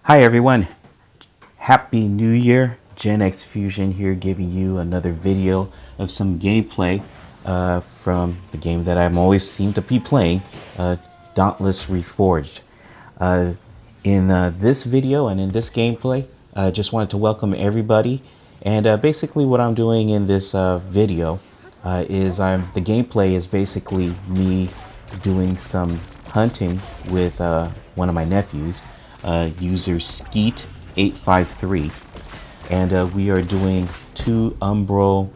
Hi everyone, Happy New Year. Gen X Fusion here giving you another video of some gameplay from the game that I'm always seem to be playing, Dauntless Reforged. In this video and in this gameplay, I just wanted to welcome everybody, and basically what I'm doing in this video is the gameplay is basically me doing some hunting with one of my nephews, user Skeet853, and we are doing 2 Umbral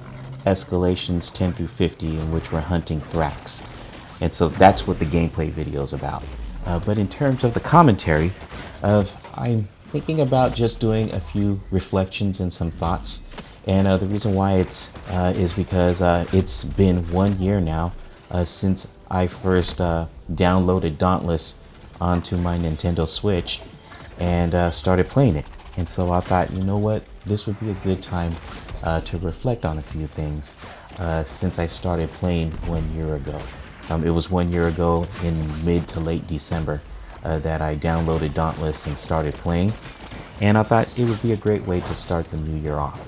escalations 10 through 50 in which we're hunting Thrax. And so that's what the gameplay video is about. But in terms of the commentary, I'm thinking about just doing a few reflections and some thoughts. And the reason why is because it's been 1 year now since I first downloaded Dauntless onto my Nintendo Switch and started playing it. And so I thought, you know what, this would be a good time to reflect on a few things since I started playing 1 year ago. It was 1 year ago in mid to late December that I downloaded Dauntless and started playing, and I thought it would be a great way to start the new year off.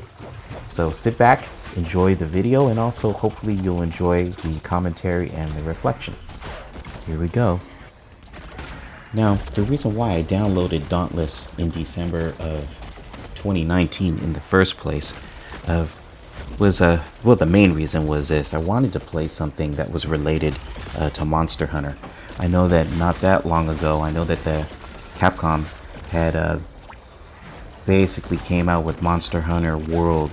So sit back, enjoy the video, and also hopefully you'll enjoy the commentary and the reflection. Here we go. Now, the reason why I downloaded Dauntless in December of 2019 in the first place was, well, the main reason was this. I wanted to play something that was related to Monster Hunter. I know that not that long ago, I know that the Capcom had basically came out with Monster Hunter World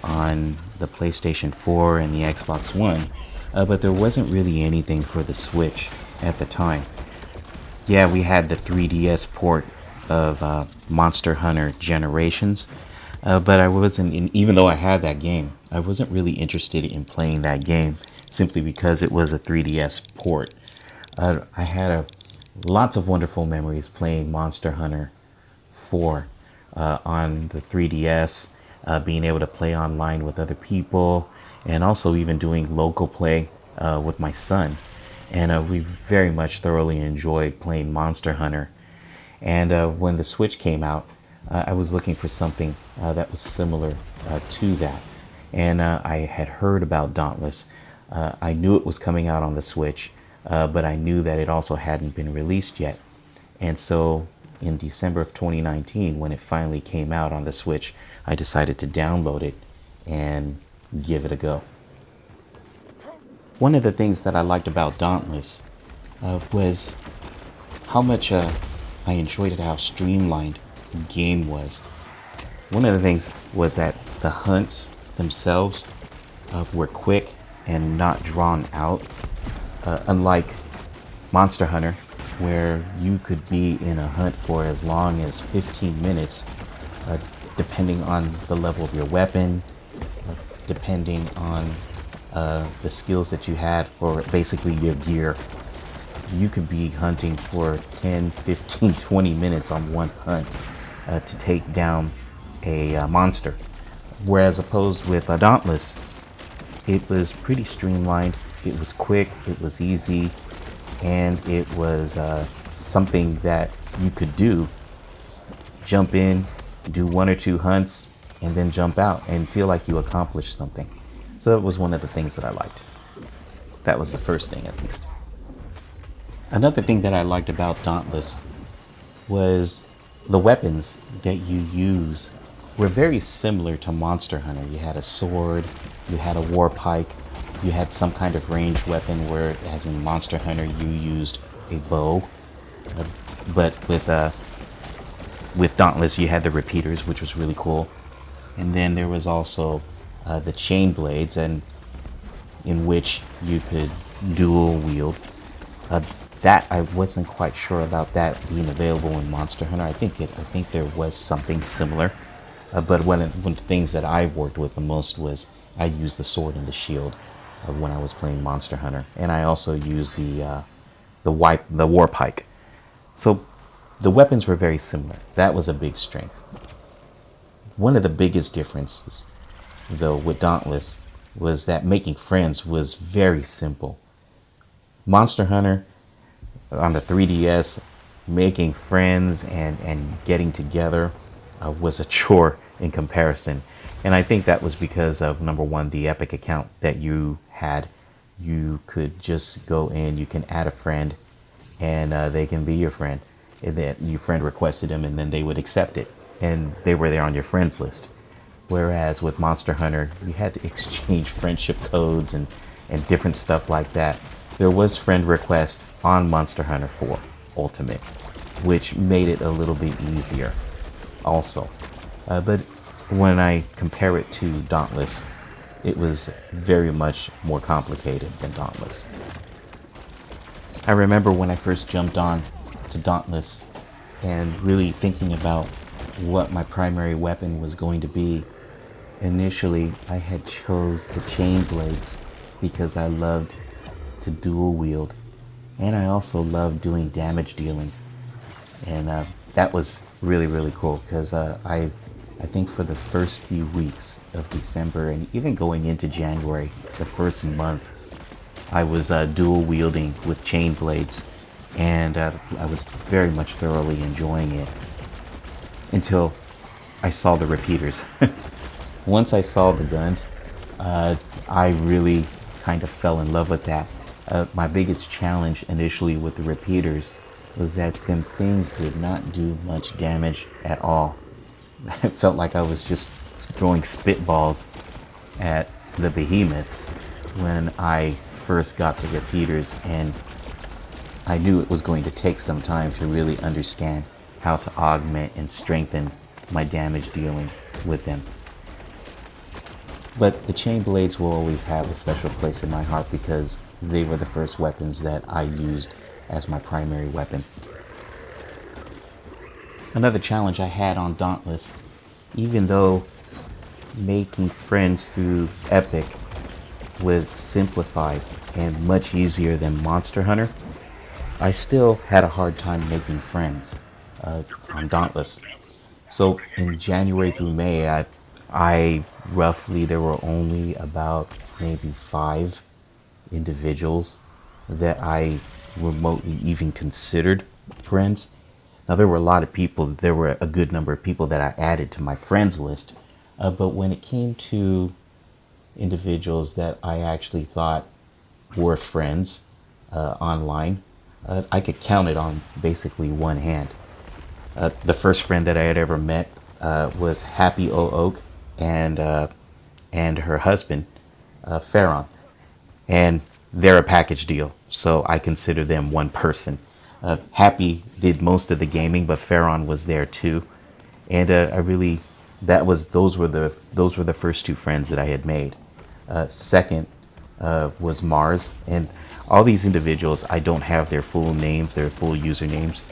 on the PlayStation 4 and the Xbox One, but there wasn't really anything for the Switch at the time. Yeah, we had the 3DS port of Monster Hunter Generations, but I wasn't, even though I had that game, I wasn't really interested in playing that game simply because it was a 3DS port. I had lots of wonderful memories playing Monster Hunter 4 on the 3DS, being able to play online with other people, and also even doing local play with my son. And we very much thoroughly enjoyed playing Monster Hunter. And when the Switch came out, I was looking for something that was similar to that. And I had heard about Dauntless. I knew it was coming out on the Switch, but I knew that it also hadn't been released yet. And so in December of 2019, when it finally came out on the Switch, I decided to download it and give it a go. One of the things that I liked about Dauntless was how much I enjoyed it, how streamlined the game was. One of the things was that the hunts themselves were quick and not drawn out, unlike Monster Hunter, where you could be in a hunt for as long as 15 minutes, depending on the level of your weapon, depending on the skills that you had, or basically your gear. You could be hunting for 10, 15, 20 minutes on one hunt to take down a monster. Whereas opposed with Dauntless, it was pretty streamlined, it was quick, it was easy, and it was something that you could do. Jump in, do 1 or 2 hunts, and then jump out and feel like you accomplished something. So that was one of the things that I liked. That was the first thing, at least. Another thing that I liked about Dauntless was the weapons that you use were very similar to Monster Hunter. You had a sword, you had a war pike, you had some kind of ranged weapon where, as in Monster Hunter, you used a bow. But with Dauntless, you had the repeaters, which was really cool. And then there was also the chainblades, and in which you could dual wield. That I wasn't quite sure about that being available in Monster Hunter. I think there was something similar, but one of the things that I worked with the most was I used the sword and the shield when I was playing Monster Hunter, and I also used the war pike. So the weapons were very similar. That was a big strength. One of the biggest differences, though, with Dauntless was that making friends was very simple. Monster Hunter on the 3DS, making friends and getting together was a chore in comparison. And I think that was because of, number one, the Epic account that you had. You could just go in, you can add a friend, and they can be your friend. And then your friend requested them, and then they would accept it. And they were there on your friends list. Whereas with Monster Hunter, you had to exchange friendship codes and different stuff like that. There was friend request on Monster Hunter 4 Ultimate, which made it a little bit easier also. But when I compare it to Dauntless, it was very much more complicated than Dauntless. I remember when I first jumped on to Dauntless and really thinking about what my primary weapon was going to be. Initially, I had chose the chainblades because I loved to dual wield, and I also loved doing damage dealing. And that was really cool because I think for the first few weeks of December and even going into January, the first month, I was dual wielding with chainblades, and I was very much thoroughly enjoying it until I saw the repeaters. Once I saw the guns, I really kind of fell in love with that. My biggest challenge initially with the repeaters was that them things did not do much damage at all. It felt like I was just throwing spitballs at the behemoths when I first got the repeaters, and I knew it was going to take some time to really understand how to augment and strengthen my damage dealing with them. But the chain blades will always have a special place in my heart because they were the first weapons that I used as my primary weapon. Another challenge I had on Dauntless, even though making friends through Epic was simplified and much easier than Monster Hunter, I still had a hard time making friends on Dauntless. So in January through May, I roughly, there were only about maybe 5 individuals that I remotely even considered friends. Now there were a lot of people, there were a good number of people that I added to my friends list, but when it came to individuals that I actually thought were friends online, I could count it on basically one hand. The first friend that I had ever met was Happy O Oak and her husband, Farron. And they're a package deal, so I consider them one person. Happy did most of the gaming, but Farron was there too. And those were the first 2 friends that I had made. Second was Mars, and all these individuals, I don't have their full names, their full usernames,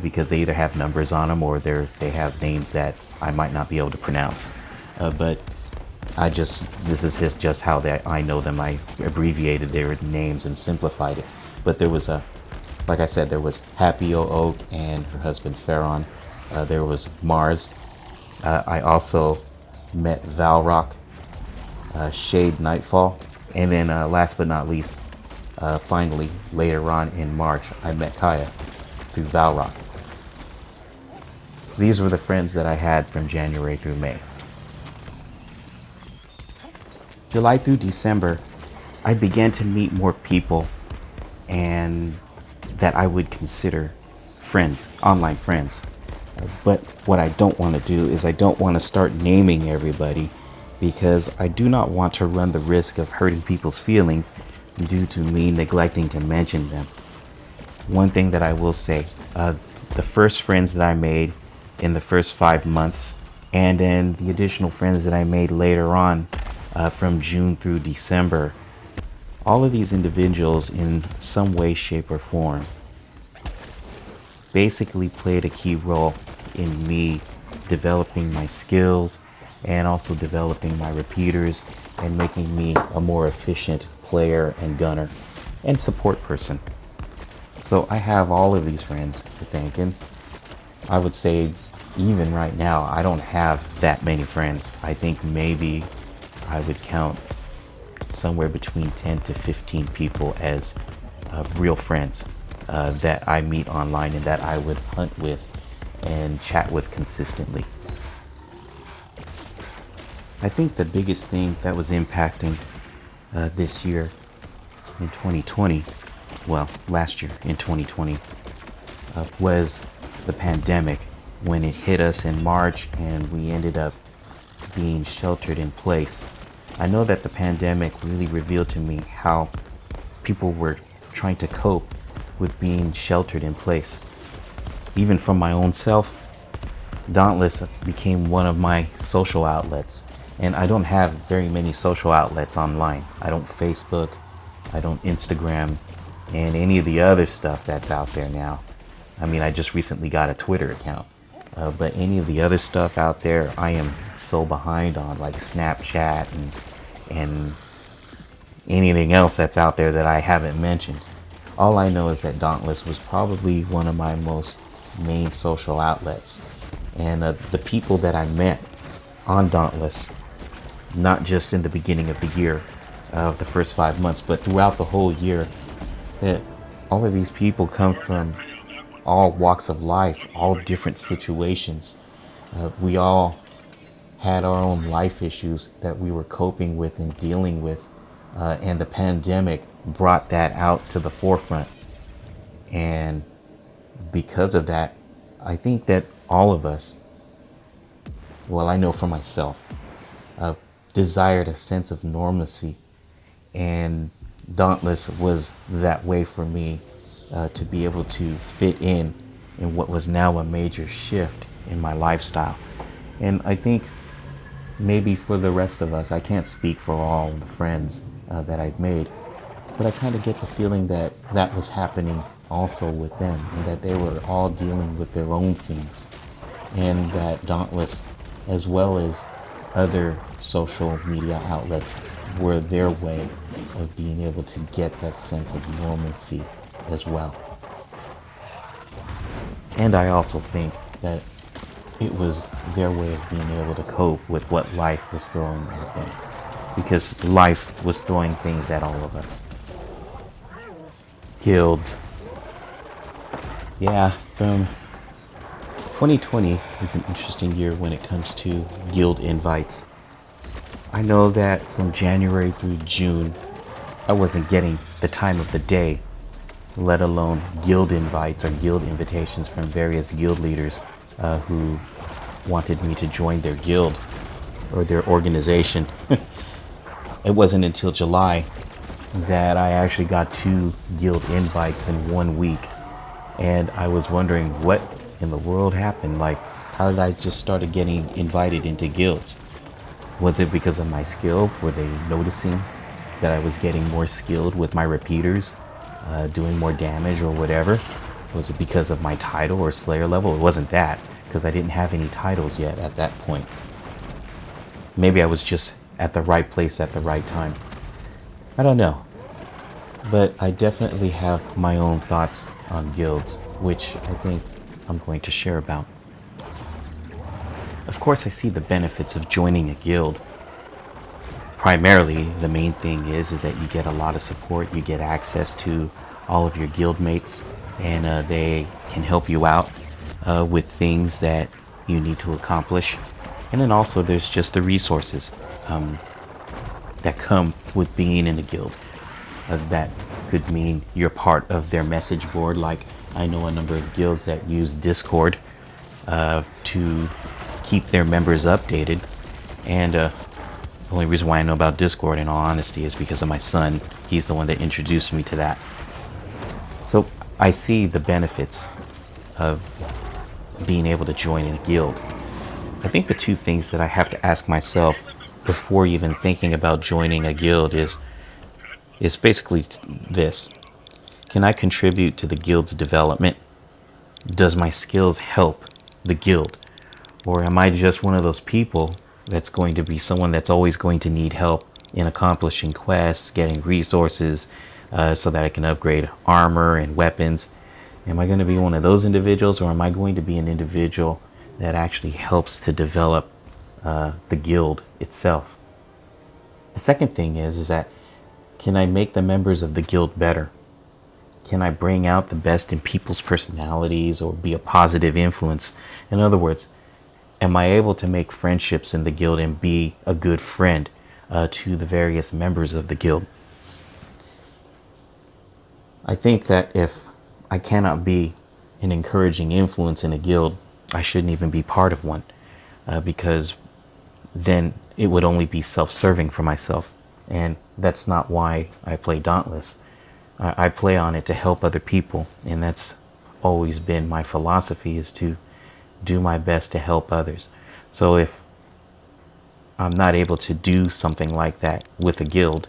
because they either have numbers on them or they have names that I might not be able to pronounce. But this is just how I know them. I abbreviated their names and simplified it. But there was like I said, there was Happy O Oak and her husband Farron. There was Mars. I also met Valrock, Shade Nightfall, and then last but not least, finally later on in March, I met Kaya through Valrock. These were the friends that I had from January through May. July through December, I began to meet more people and that I would consider friends, online friends. But what I don't want to do is I don't want to start naming everybody because I do not want to run the risk of hurting people's feelings due to me neglecting to mention them. One thing that I will say, the first friends that I made in the first 5 months, and then the additional friends that I made later on from June through December, all of these individuals in some way, shape, or form basically played a key role in me developing my skills and also developing my repeaters and making me a more efficient player and gunner and support person. So I have all of these friends to thank, and I would say even right now I don't have that many friends. I think maybe I would count somewhere between 10 to 15 people as real friends. that I meet online and that I would hunt with and chat with consistently. I think the biggest thing that was impacting this year in 2020, well, last year in 2020, was the pandemic when it hit us in March and we ended up being sheltered in place. I know that the pandemic really revealed to me how people were trying to cope with being sheltered in place. Even from my own self, Dauntless became one of my social outlets. And I don't have very many social outlets online. I don't Facebook, I don't Instagram, and any of the other stuff that's out there now. I mean, I just recently got a Twitter account. But any of the other stuff out there, I am so behind on, like Snapchat and anything else that's out there that I haven't mentioned. All I know is that Dauntless was probably one of my most main social outlets. And the people that I met on Dauntless, not just in the beginning of the year, the first 5 months, but throughout the whole year, that all of these people come from all walks of life, all different situations. We all had our own life issues that we were coping with and dealing with, and the pandemic brought that out to the forefront. And because of that, I think that all of us, well, I know for myself, desired a sense of normalcy, and Dauntless was that way for me, to be able to fit in what was now a major shift in my lifestyle. And I think maybe for the rest of us, I can't speak for all the friends that I've made, but I kind of get the feeling that that was happening also with them, and that they were all dealing with their own things, and that Dauntless, as well as other social media outlets, were their way of being able to get that sense of normalcy as well. And I also think that it was their way of being able to cope with what life was throwing at them, because life was throwing things at all of us. Guilds. Yeah, from 2020 is an interesting year when it comes to guild invites. I know that from January through June, I wasn't getting the time of the day, let alone guild invites or guild invitations from various guild leaders who wanted me to join their guild or their organization. It wasn't until July that I actually got 2 guild invites in 1 week. And I was wondering what in the world happened. Like, how did I just started getting invited into guilds? Was it because of my skill? Were they noticing that I was getting more skilled with my repeaters, doing more damage or whatever? Was it because of my title or slayer level? It wasn't that, because I didn't have any titles yet at that point. Maybe I was just at the right place at the right time. I don't know. But I definitely have my own thoughts on guilds, which I think I'm going to share about. Of course, I see the benefits of joining a guild. Primarily, the main thing is that you get a lot of support. You get access to all of your guild mates, and they can help you out with things that you need to accomplish. And then also there's just the resources that come with being in a guild. That could mean you're part of their message board. Like, I know a number of guilds that use Discord to keep their members updated. And the only reason why I know about Discord, in all honesty, is because of my son. He's the one that introduced me to that. So I see the benefits of being able to join in a guild. I think the 2 things that I have to ask myself before even thinking about joining a guild is basically this. Can I contribute to the guild's development? Does my skills help the guild? Or am I just one of those people that's going to be someone that's always going to need help in accomplishing quests, getting resources, so that I can upgrade armor and weapons? Am I going to be one of those individuals, or am I going to be an individual that actually helps to develop the guild itself? The second thing is that can I make the members of the guild better? Can I bring out the best in people's personalities or be a positive influence? In other words, am I able to make friendships in the guild and be a good friend to the various members of the guild? I think that if I cannot be an encouraging influence in a guild, I shouldn't even be part of one, because then it would only be self-serving for myself. And that's not why I play Dauntless. I play on it to help other people, and that's always been my philosophy, is to do my best to help others. So if I'm not able to do something like that with a guild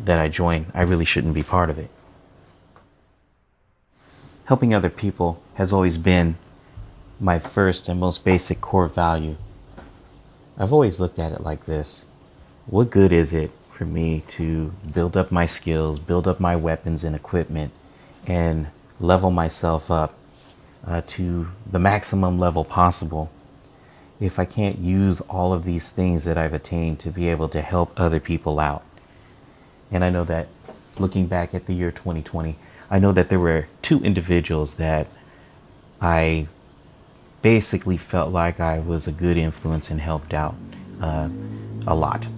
that I join, I really shouldn't be part of it. Helping other people has always been my first and most basic core value. I've always looked at it like this. What good is it for me to build up my skills, build up my weapons and equipment, and level myself up to the maximum level possible if I can't use all of these things that I've attained to be able to help other people out? And I know that looking back at the year 2020, I know that there were two individuals that I basically felt like I was a good influence and helped out a lot.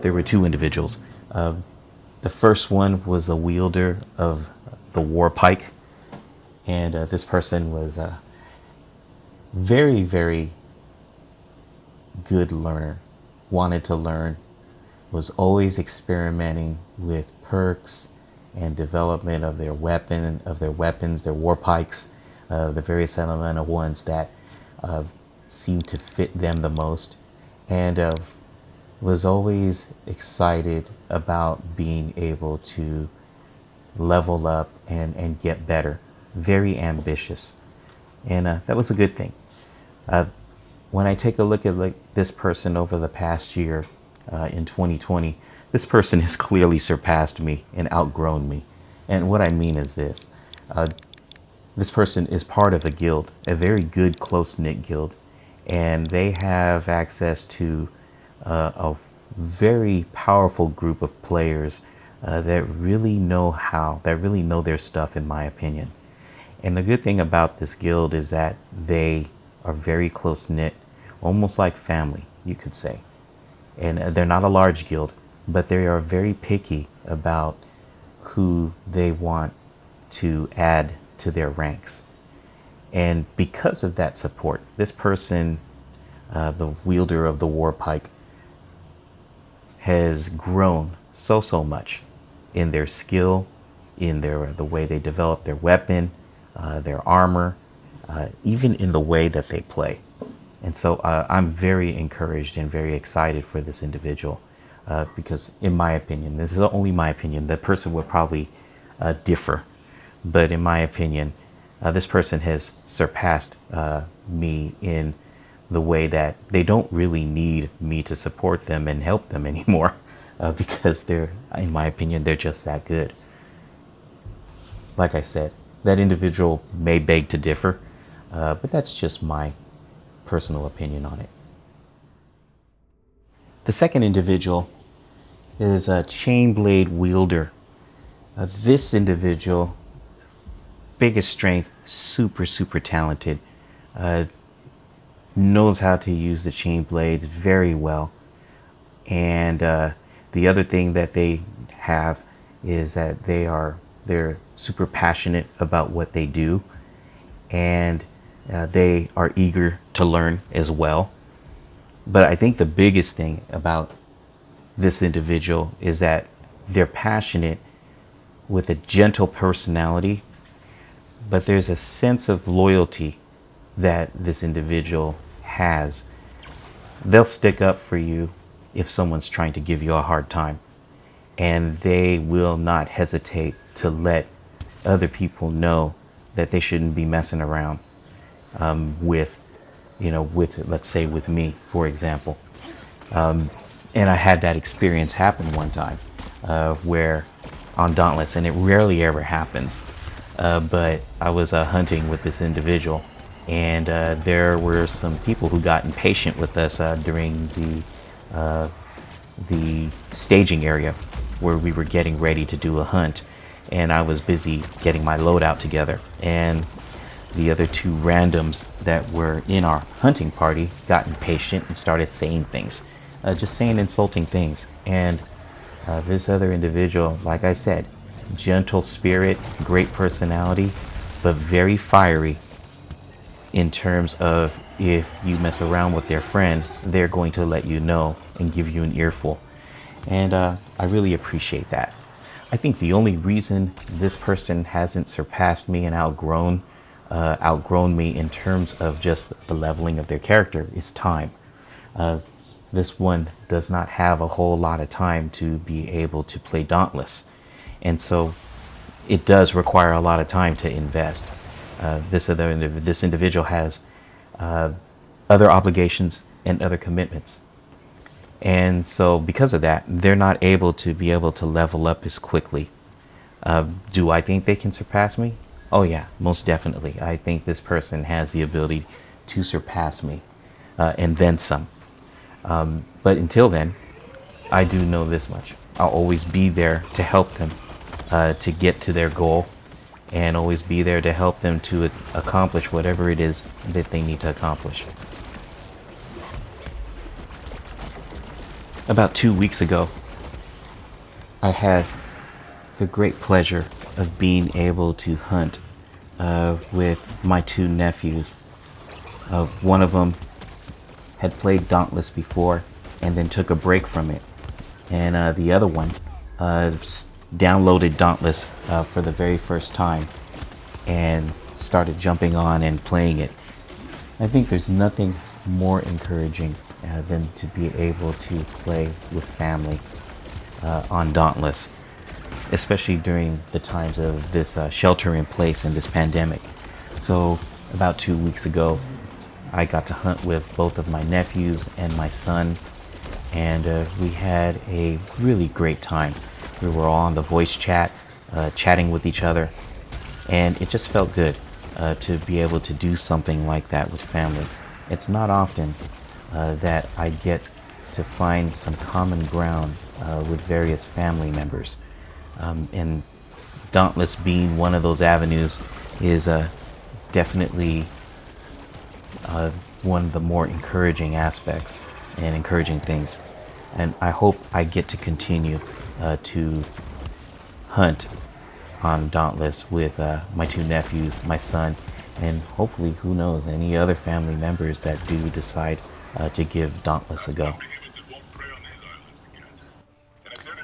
There were two individuals. The first one was a wielder of the war pike, and this person was a very, very good learner, wanted to learn, was always experimenting with perks and development of their weapons, their war pikes, the various elemental ones that seemed to fit them the most, and was always excited about being able to level up and get better. Very ambitious, and that was a good thing. When I take a look at this person over the past year, in 2020, this person has clearly surpassed me and outgrown me. And what I mean is this. This person is part of a guild, a very good, close-knit guild, and they have access to a very powerful group of players that really know their stuff, in my opinion. And the good thing about this guild is that they are very close-knit, almost like family, you could say. And they're not a large guild, but they are very picky about who they want to add to their ranks. And because of that support, this person, the wielder of the war pike, has grown so much in their skill, in the way they develop their weapon, their armor, even in the way that they play. And so I'm very encouraged and very excited for this individual, because in my opinion, this is only my opinion, the person would probably differ, but in my opinion, this person has surpassed me in the way that they don't really need me to support them and help them anymore, because in my opinion, they're just that good. Like I said, that individual may beg to differ, but that's just my personal opinion on it. The second individual is a chainblade wielder. This individual, biggest strength, super talented, knows how to use the chain blades very well. And the other thing that they have is that they're super passionate about what they do, and they are eager to learn as well. But I think the biggest thing about this individual is that they're passionate with a gentle personality, but there's a sense of loyalty that this individual has. They'll stick up for you if someone's trying to give you a hard time, and they will not hesitate to let other people know that they shouldn't be messing around with let's say with me, for example. And I had that experience happen one time where on Dauntless, and it rarely ever happens, but I was hunting with this individual, and there were some people who got impatient with us during the staging area where we were getting ready to do a hunt. and I was busy getting my loadout together. And the other two randoms that were in our hunting party got impatient and started saying things, just saying insulting things. And this other individual, like I said, gentle spirit, great personality, but very fiery in terms of if you mess around with their friend, they're going to let you know and give you an earful. And I really appreciate that. I think the only reason this person hasn't surpassed me and outgrown me in terms of just the leveling of their character is time. This one does not have a whole lot of time to be able to play Dauntless. And so it does require a lot of time to invest. This individual has other obligations and other commitments. And so because of that, they're not able to level up as quickly. Do I think they can surpass me? Oh yeah, most definitely. I think this person has the ability to surpass me and then some. But until then, I do know this much. I'll always be there to help them to get to their goal, and always be there to help them to accomplish whatever it is that they need to accomplish. About 2 weeks ago, I had the great pleasure of being able to hunt with my two nephews. One of them had played Dauntless before and then took a break from it. And the other one downloaded Dauntless for the very first time and started jumping on and playing it. I think there's nothing more encouraging than to be able to play with family on Dauntless, especially during the times of this shelter in place and this pandemic. So about 2 weeks ago, I got to hunt with both of my nephews and my son, and we had a really great time. We were all on the voice chat, chatting with each other, and it just felt good to be able to do something like that with family. It's not often that I get to find some common ground with various family members. And Dauntless being one of those avenues is definitely one of the more encouraging aspects and encouraging things. And I hope I get to continue to hunt on Dauntless with my two nephews, my son, and hopefully, who knows, any other family members that do decide to give Dauntless a go.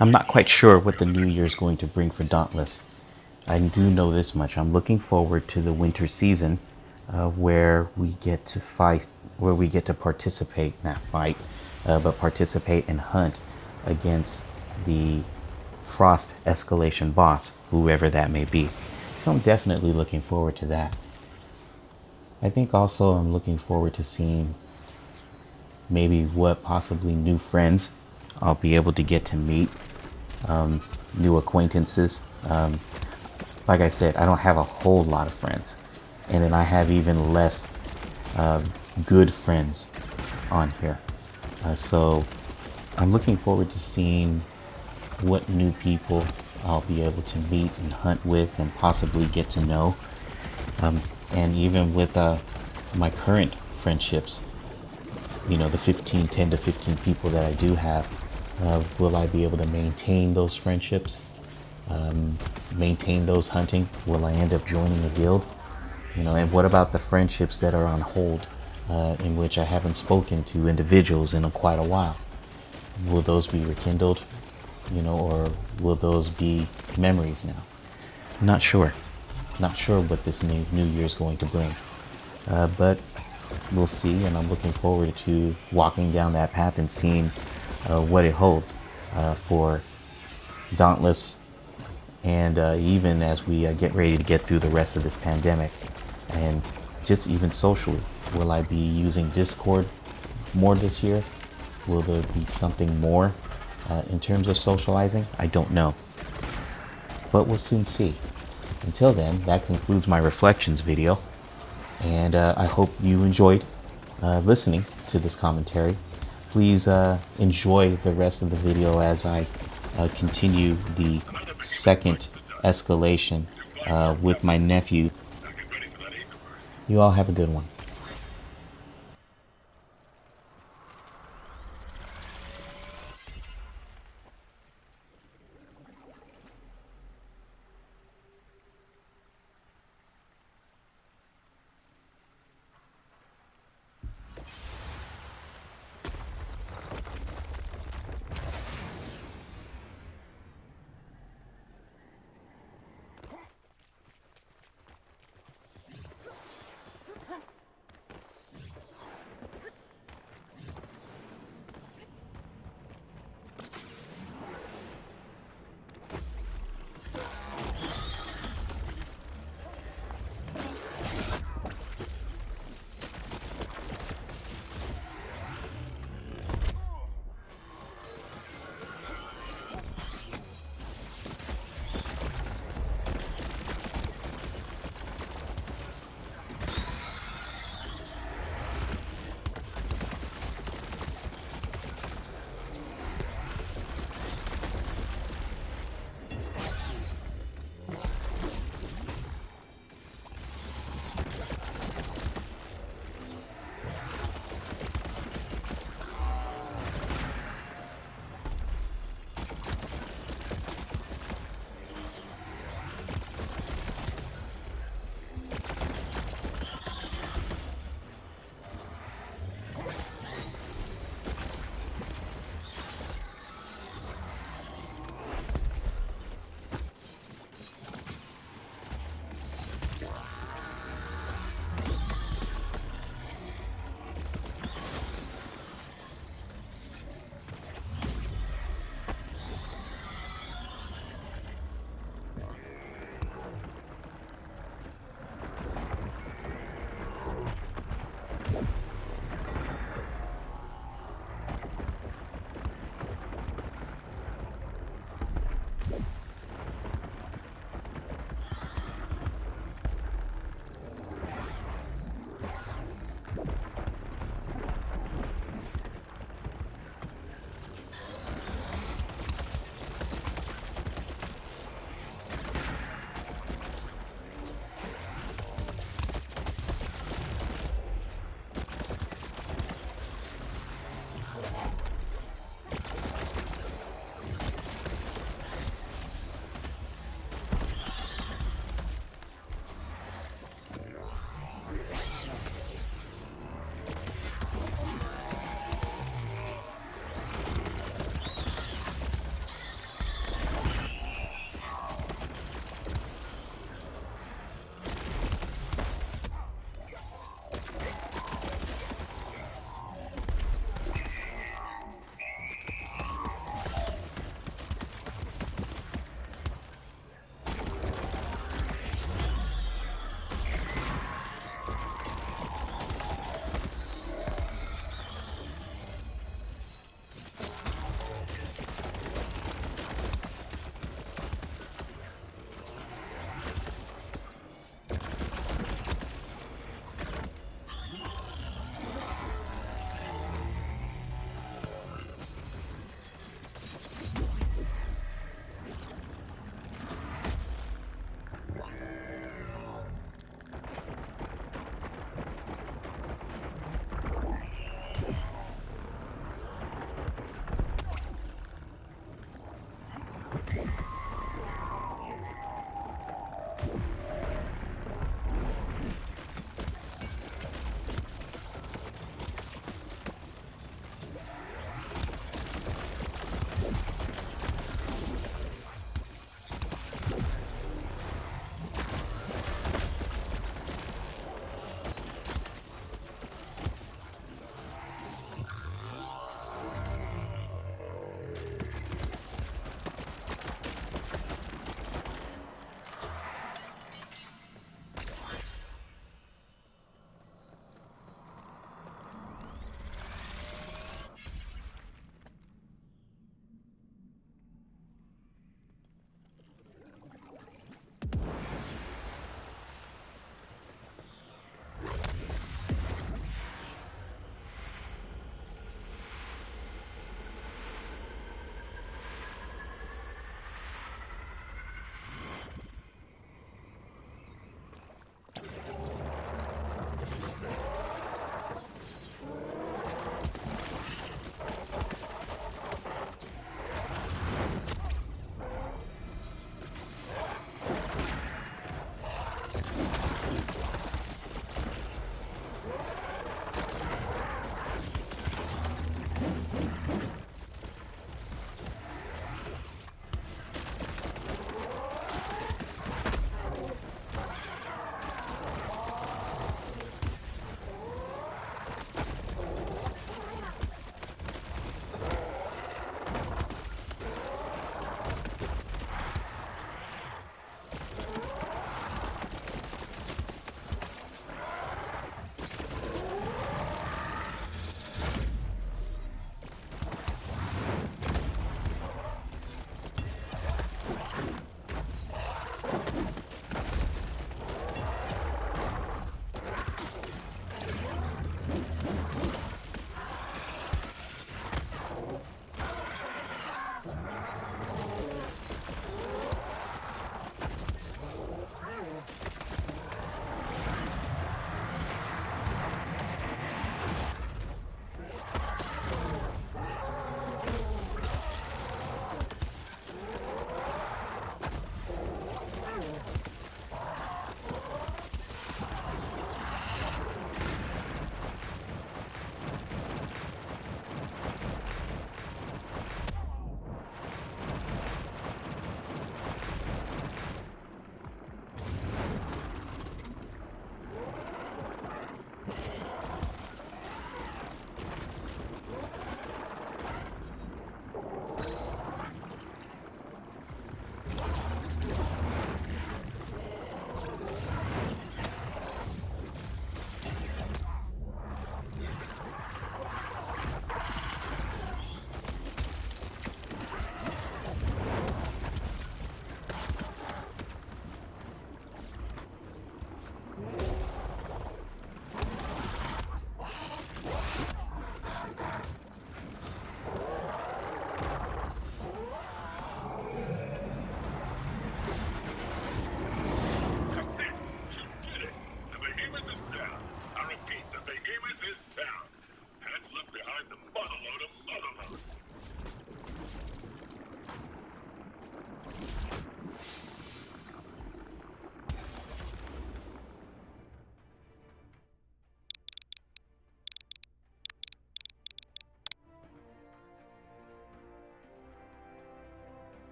I'm not quite sure what the new year is going to bring for Dauntless. I do know this much. I'm looking forward to the winter season where we get to fight, where we get to participate, not fight, but participate and hunt against the Frost Escalation boss, whoever that may be. So I'm definitely looking forward to that. I think also I'm looking forward to seeing maybe what possibly new friends I'll be able to get to meet, new acquaintances. Like I said, I don't have a whole lot of friends, and then I have even less good friends on here. So I'm looking forward to seeing what new people I'll be able to meet and hunt with and possibly get to know. And even with my current friendships, you know, the 10 to 15 people that I do have, will I be able to maintain those friendships, maintain those hunting? Will I end up joining a guild? You know, and what about the friendships that are on hold, in which I haven't spoken to individuals in quite a while? Will those be rekindled, you know, or will those be memories now? I'm not sure. Not sure what this new year is going to bring, but we'll see, and I'm looking forward to walking down that path and seeing what it holds for Dauntless, and even as we get ready to get through the rest of this pandemic, and just even socially. Will I be using Discord more this year? Will there be something more in terms of socializing? I don't know, but we'll soon see. Until then, that concludes my reflections video, and I hope you enjoyed listening to this commentary. Please enjoy the rest of the video as I continue the second Escalation with my nephew. You all have a good one.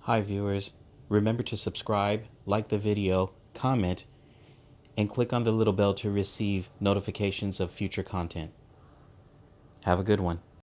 Hi viewers, remember to subscribe, like the video, comment, and click on the little bell to receive notifications of future content. Have a good one.